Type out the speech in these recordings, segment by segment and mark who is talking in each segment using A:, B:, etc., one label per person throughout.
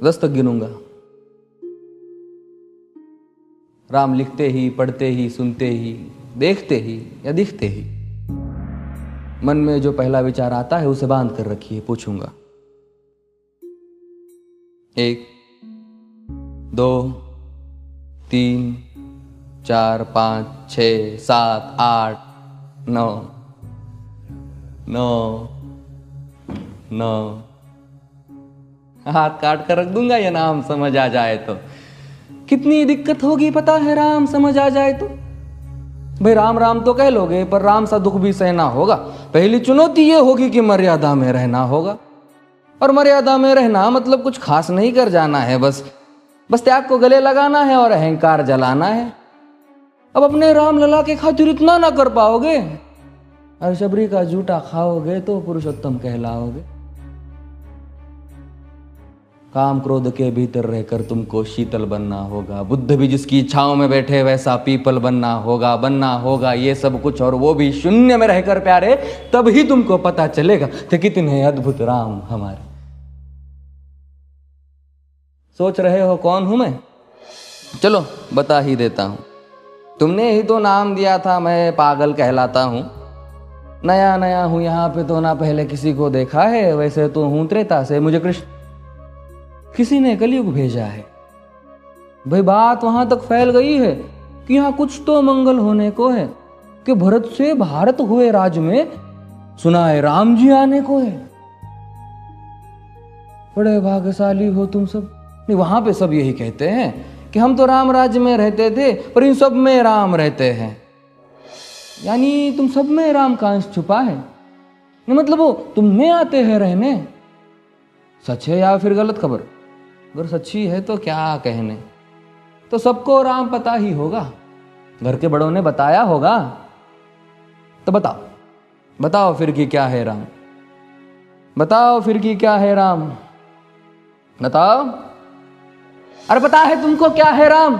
A: 10 तक गिनूंगा। राम लिखते ही, पढ़ते ही, सुनते ही, देखते ही या दिखते ही मन में जो पहला विचार आता है उसे बांध कर रखिए। पूछूंगा 1 2 3 4 5 6 7 8 9 9 9। हाथ काट कर रख दूंगा ये नाम समझ आ जाए तो। कितनी दिक्कत होगी पता है राम समझ आ जाए तो। भाई राम राम तो कह लोगे पर राम सा दुख भी सहना होगा। पहली चुनौती ये होगी कि मर्यादा में रहना होगा। और मर्यादा में रहना मतलब कुछ खास नहीं कर जाना है, बस त्याग को गले लगाना है और अहंकार जलाना है। अब अपने राम लला के खातिर इतना ना कर पाओगे और शबरी का जूठा खाओगे तो पुरुषोत्तम कहलाओगे। काम क्रोध के भीतर रहकर तुमको शीतल बनना होगा। बुद्ध भी जिसकी इच्छाओं में बैठे वैसा पीपल बनना होगा ये सब कुछ, और वो भी शून्य में रहकर प्यारे। तब ही तुमको पता चलेगा कि कितने अद्भुत राम हमारे। सोच रहे हो कौन हूं मैं? चलो बता ही देता हूं। तुमने ही तो नाम दिया था मैं पागल कहलाता हूं। नया नया हूं यहाँ पे तो ना पहले किसी को देखा है। वैसे तो हूं त्रेता से, मुझे कृष्ण किसी ने कलयुग भेजा है। भाई बात वहां तक फैल गई है कि यहाँ कुछ तो मंगल होने को है कि भरत से भारत हुए राज में सुना है राम जी आने को है। बड़े भाग्यशाली हो तुम सब। नहीं, वहां पे सब यही कहते हैं कि हम तो राम राज्य में रहते थे पर इन सब में राम रहते हैं। यानी तुम सब में राम का अंश छुपा है। मतलब वो तुम में आते हैं रहने। सच है या फिर गलत खबर? अगर सच्ची है तो क्या कहने। तो सबको राम पता ही होगा, घर के बड़ों ने बताया होगा। तो बताओ फिर कि क्या है राम। बताओ फिर कि क्या है राम। बताओ। अरे पता है तुमको क्या है राम?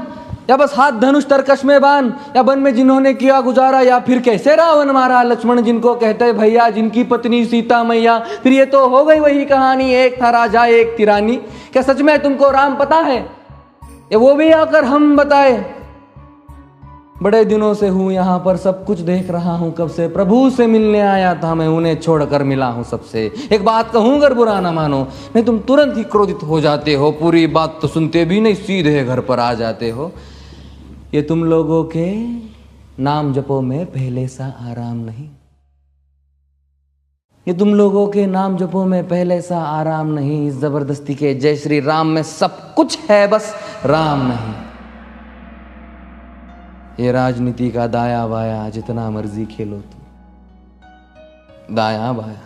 A: या बस हाथ धनुष तरकश में बांध, या वन में जिन्होंने किया गुजारा, या फिर कैसे रावण मारा लक्ष्मण जिनको कहते भैया, जिनकी पत्नी सीता मैया। फिर ये तो हो गई वही कहानी, एक था राजा एक थी रानी। क्या सच में तुमको राम पता है? या वो भी आकर हम बताए? बड़े दिनों से हूं यहां पर, सब कुछ देख रहा हूं कब से। प्रभु से मिलने आया था मैं, उन्हें छोड़कर मिला हूं सबसे। एक बात कहूं अगर बुरा ना मानो, नहीं तुम तुरंत ही क्रोधित हो जाते हो। पूरी बात तो सुनते भी नहीं, सीधे घर पर आ जाते हो। ये तुम लोगों के नाम जपो में पहले सा आराम नहीं। ये तुम लोगों के नाम जपो में पहले सा आराम नहीं। इस जबरदस्ती के जय श्री राम में सब कुछ है, बस राम नहीं। ये राजनीति का दाया बाया जितना मर्जी खेलो तुम। दाया बाया,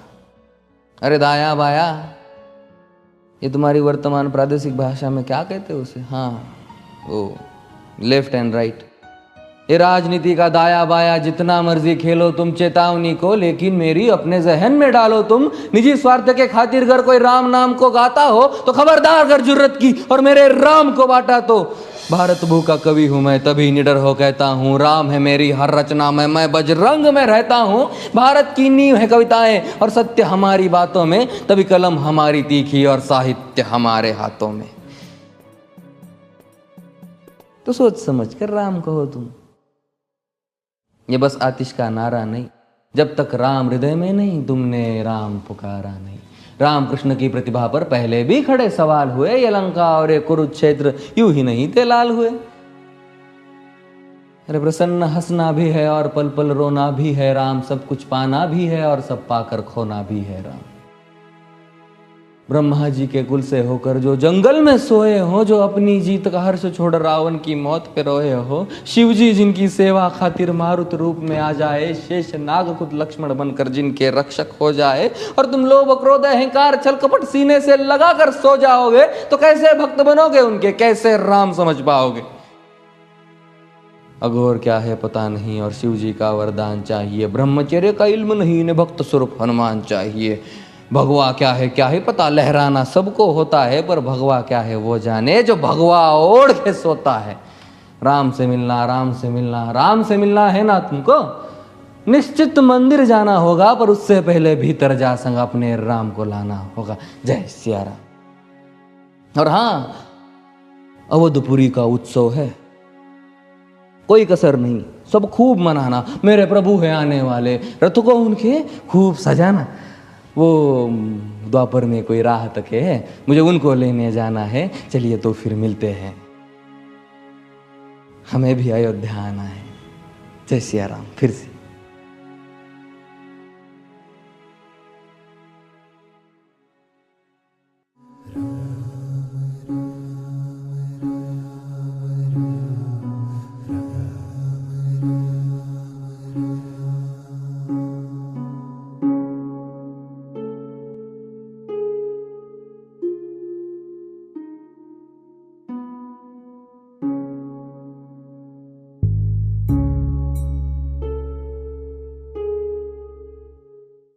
A: अरे दाया बाया ये तुम्हारी वर्तमान प्रादेशिक भाषा में क्या कहते हो उसे? हाँ वो लेफ्ट एंड राइट। ये राजनीति का दाया बाया जितना मर्जी खेलो तुम चेतावनी को, लेकिन मेरी अपने जहन में डालो तुम। निजी स्वार्थ के खातिर अगर कोई राम नाम को गाता हो तो खबरदार अगर जुर्रत की और मेरे राम को बांटा तो। भारत भू का कवि हूं मैं, तभी निडर हो कहता हूं राम है मेरी हर रचना में। मैं बजरंग में रहता हूं, भारत की नींव है कविताएं और सत्य हमारी बातों में। तभी कलम हमारी तीखी और साहित्य हमारे हाथों में। तो सोच समझ कर राम कहो तुम। ये बस आतिश का नारा नहीं, जब तक राम हृदय में नहीं तुमने राम पुकारा नहीं। राम कृष्ण की प्रतिभा पर पहले भी खड़े सवाल हुए। ये लंका और ये कुरुक्षेत्र यूं ही नहीं थे लाल हुए। अरे प्रसन्न हंसना भी है और पल पल रोना भी है राम। सब कुछ पाना भी है और सब पाकर खोना भी है राम। ब्रह्मा जी के कुल से होकर जो जंगल में सोए हो, जो अपनी जीत का हर्ष छोड़ रावण की मौत पे रोए हो। शिव जी जिनकी सेवा खातिर मारुत रूप में आ जाए। शेष नाग खुद लक्ष्मण बनकर जिनके रक्षक हो जाए। और तुम लोभ क्रोध अहंकार छल कपट सीने से लगा कर सो जाओगे तो कैसे भक्त बनोगे उनके, कैसे राम समझ पाओगे? अघोर क्या है पता नहीं और शिव जी का वरदान चाहिए। ब्रह्मचर्य का इल्म नहीं, इन्हें भक्त स्वरूप हनुमान चाहिए। भगवा क्या है पता, लहराना सबको होता है पर भगवा क्या है वो जाने जो भगवा ओढ़ के सोता है। राम से मिलना, राम से मिलना, राम से मिलना है ना तुमको? निश्चित मंदिर जाना होगा पर उससे पहले भीतर जा संग अपने राम को लाना होगा। जय सिया राम। और हाँ, अवधपुरी का उत्सव है, कोई कसर नहीं, सब खूब मनाना। मेरे प्रभु है आने वाले, रथ को उनके खूब सजाना। वो द्वापर में कोई राह तक है, मुझे उनको लेने जाना है। चलिए तो फिर मिलते हैं, हमें भी अयोध्या आना है। जय सिया राम। फिर से